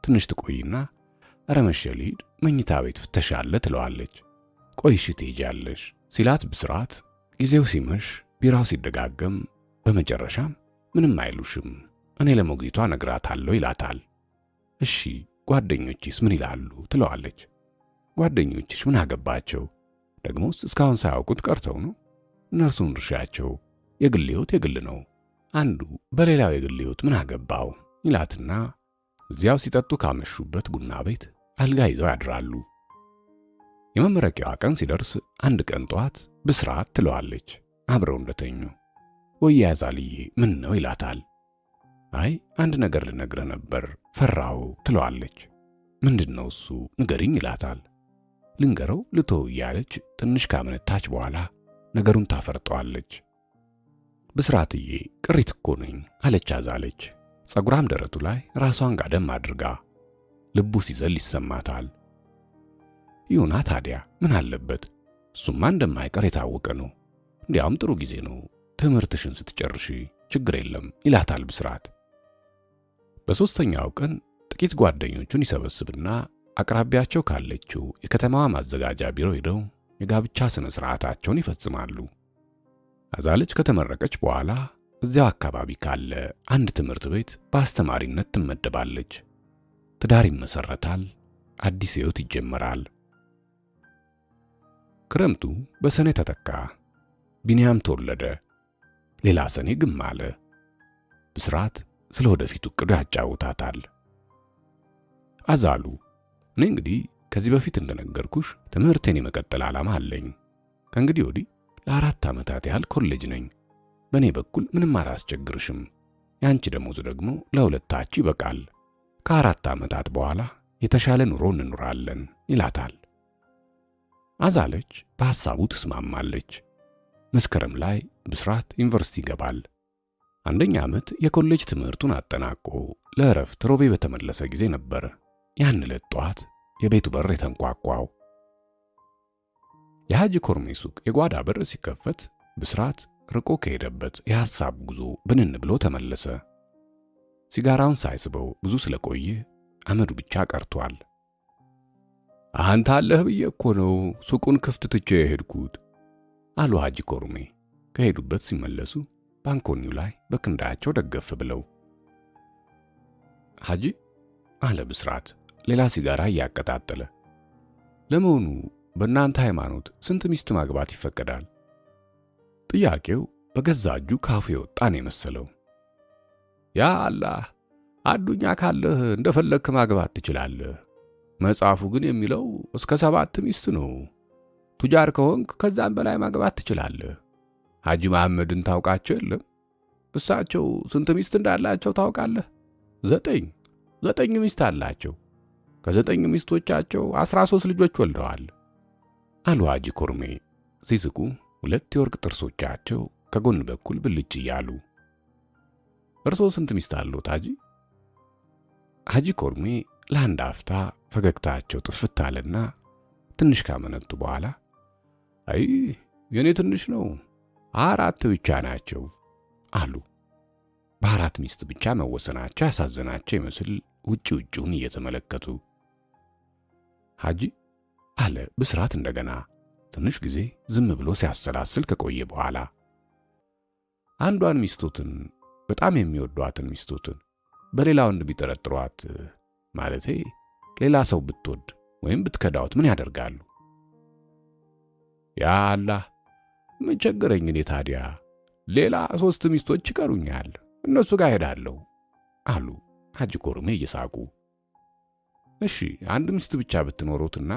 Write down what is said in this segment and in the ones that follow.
ትንሽ ትቆይና ኧረ መሸ ልሂድ መኝታ ቤት ፍተሻ አለ ትለዋለች። ቆይ እሺ ትሄጃለሽ ሲላት ብስራት ጊዜው ሲመሽ ቢራው ሲደጋገም በመጨረሻም ምንም አይሉሽም እኔ ለሞግዚቷ ነግራታለሁ ይላታል። እሺ ጓደኞችስ ምን ይላሉ ትለዋለች። ጓደኞችሽ ምን አገባቸው? ደግሞስ እስካሁን ሳያውቁት ቀርተው ነው? እነርሱን እርሻቸው፣ የግል ሕይወት የግል ነው። አንዱ በሌላው የግል ሕይወት ምን አገባው ይላትና እዚያው ሲጠጡ ካመሹበት ቡና ቤት አልጋ ይዘው ያድራሉ። የመመረቂያዋ ቀን ሲደርስ አንድ ቀን ጠዋት ብስራት ትለዋለች አብረው እንደተኙ። ወይ ያዛልዬ ምን ነው ይላታል። አይ አንድ ነገር ልነግርህ ነበር ፈራው ትለዋለች። ምንድነው እሱ ንገሪኝ ይላታል። ልንገረው ልተው እያለች ትንሽ ካመነታች በኋላ ነገሩን ታፈርጠዋለች። ብስራትዬ ቅሪት እኮ ነኝ አለች አዛለች። ጸጉራም ደረቱ ላይ ራሷን ጋደም አድርጋ ልቡ ሲዘል ይሰማታል። ይሁና ታዲያ ምን አለበት? እሱማ እንደማይቀር የታወቀ ነው። እንዲያውም ጥሩ ጊዜ ነው ትምህርትሽን ስትጨርሺ ችግር የለም ይላታል ብስራት። በሦስተኛው ቀን ጥቂት ጓደኞቹን ይሰበስብና አቅራቢያቸው ካለችው የከተማዋ ማዘጋጃ ቢሮ ሄደው የጋብቻ ስነ ስርዓታቸውን ይፈጽማሉ። አዛለች ከተመረቀች በኋላ እዚያው አካባቢ ካለ አንድ ትምህርት ቤት በአስተማሪነት ትመደባለች። ትዳር ይመሰረታል። አዲስ ሕይወት ይጀመራል። ክረምቱ በሰኔ ተተካ። ቢንያም ተወለደ። ሌላ ሰኔ ግም አለ። ብስራት ስለ ወደፊቱ ዕቅዱ ያጫውታታል። አዛሉ እኔ እንግዲህ ከዚህ በፊት እንደነገርኩሽ ትምህርቴን የመቀጠል ዓላማ አለኝ። ከእንግዲህ ወዲህ ለ4 ዓመታት ያህል ኮሌጅ ነኝ። በእኔ በኩል ምንም አላስቸግርሽም። ያንቺ ደሞዝ ደግሞ ለሁለታችሁ ይበቃል። ከ4 ዓመታት በኋላ የተሻለ ኑሮ እንኖራለን ይላታል። አዛለች በሐሳቡ ትስማማለች። መስከረም ላይ ብስራት ዩኒቨርሲቲ ይገባል። አንደኛ ዓመት የኮሌጅ ትምህርቱን አጠናቆ ለእረፍት ሮቤ በተመለሰ ጊዜ ነበር ያን ዕለት ጠዋት የቤቱ በር የተንኳኳው። የሐጂ ኮርሜ ሱቅ የጓዳ በር ሲከፈት ብስራት ርቆ ከሄደበት የሐሳብ ጉዞ ብንን ብሎ ተመለሰ። ሲጋራውን ሳይስበው ብዙ ስለቆየ አመዱ ብቻ ቀርቷል። አንተ አለህ ብዬ እኮ ነው ሱቁን ክፍት ትቼ የሄድኩት አሉ ሐጂ ኮርሜ ከሄዱበት ሲመለሱ ባንኮኒው ላይ በክንዳቸው ደገፍ ብለው። ሐጂ አለ ብስራት ሌላ ሲጋራ እያቀጣጠለ። ለመሆኑ በእናንተ ሃይማኖት ስንት ሚስት ማግባት ይፈቀዳል? ጥያቄው በገዛ እጁ ካፉ የወጣ ነው የመሰለው። ያ አላህ አዱኛ ካለህ እንደፈለግክ ማግባት ትችላለህ። መጽሐፉ ግን የሚለው እስከ 7 ሚስት ነው። ቱጃር ከሆንክ ከዛም በላይ ማግባት ትችላለህ። ሐጂ መሐመድን ታውቃቸው የለም? እሳቸው ስንት ሚስት እንዳላቸው ታውቃለህ? 9 ሚስት አላቸው። ከ9 ሚስቶቻቸው 13 ልጆች ወልደዋል አሉ ሐጂ ኮርሜ ሲስቁ 2 የወርቅ ጥርሶቻቸው ከጎን በኩል ብልጭ እያሉ። እርሶ ስንት ሚስት አሉት ሐጂ? ሐጂ ኮርሜ ለአንድ አፍታ ፈገግታቸው ጥፍት አለና ትንሽ ካመነቱ በኋላ አይ የኔ ትንሽ ነው 4 ብቻ ናቸው አሉ። በ4 ሚስት ብቻ መወሰናቸው ያሳዘናቸው ይመስል ውጪውን እየተመለከቱ። ሐጂ አለ ብስራት እንደገና ትንሽ ጊዜ ዝም ብሎ ሲያሰላስል ከቆየ በኋላ። አንዷን ሚስቶትን በጣም የሚወዷትን ሚስቶትን በሌላ ወንድ ቢጠረጥሯት ማለቴ ሌላ ሰው ብትወድ ወይም ብትከዳውት ምን ያደርጋሉ? ያ አላህ ምን ቸገረኝ እኔ ታዲያ ሌላ 3 ሚስቶች ይቀሩኛል እነሱ ጋር ሄዳለሁ አሉ ሐጂ ኮርሜ እየሳቁ። እሺ 1 ሚስት ብቻ ብትኖሩትና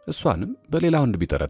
እሷንም በሌላ ወንድ ቢጠረጥሯት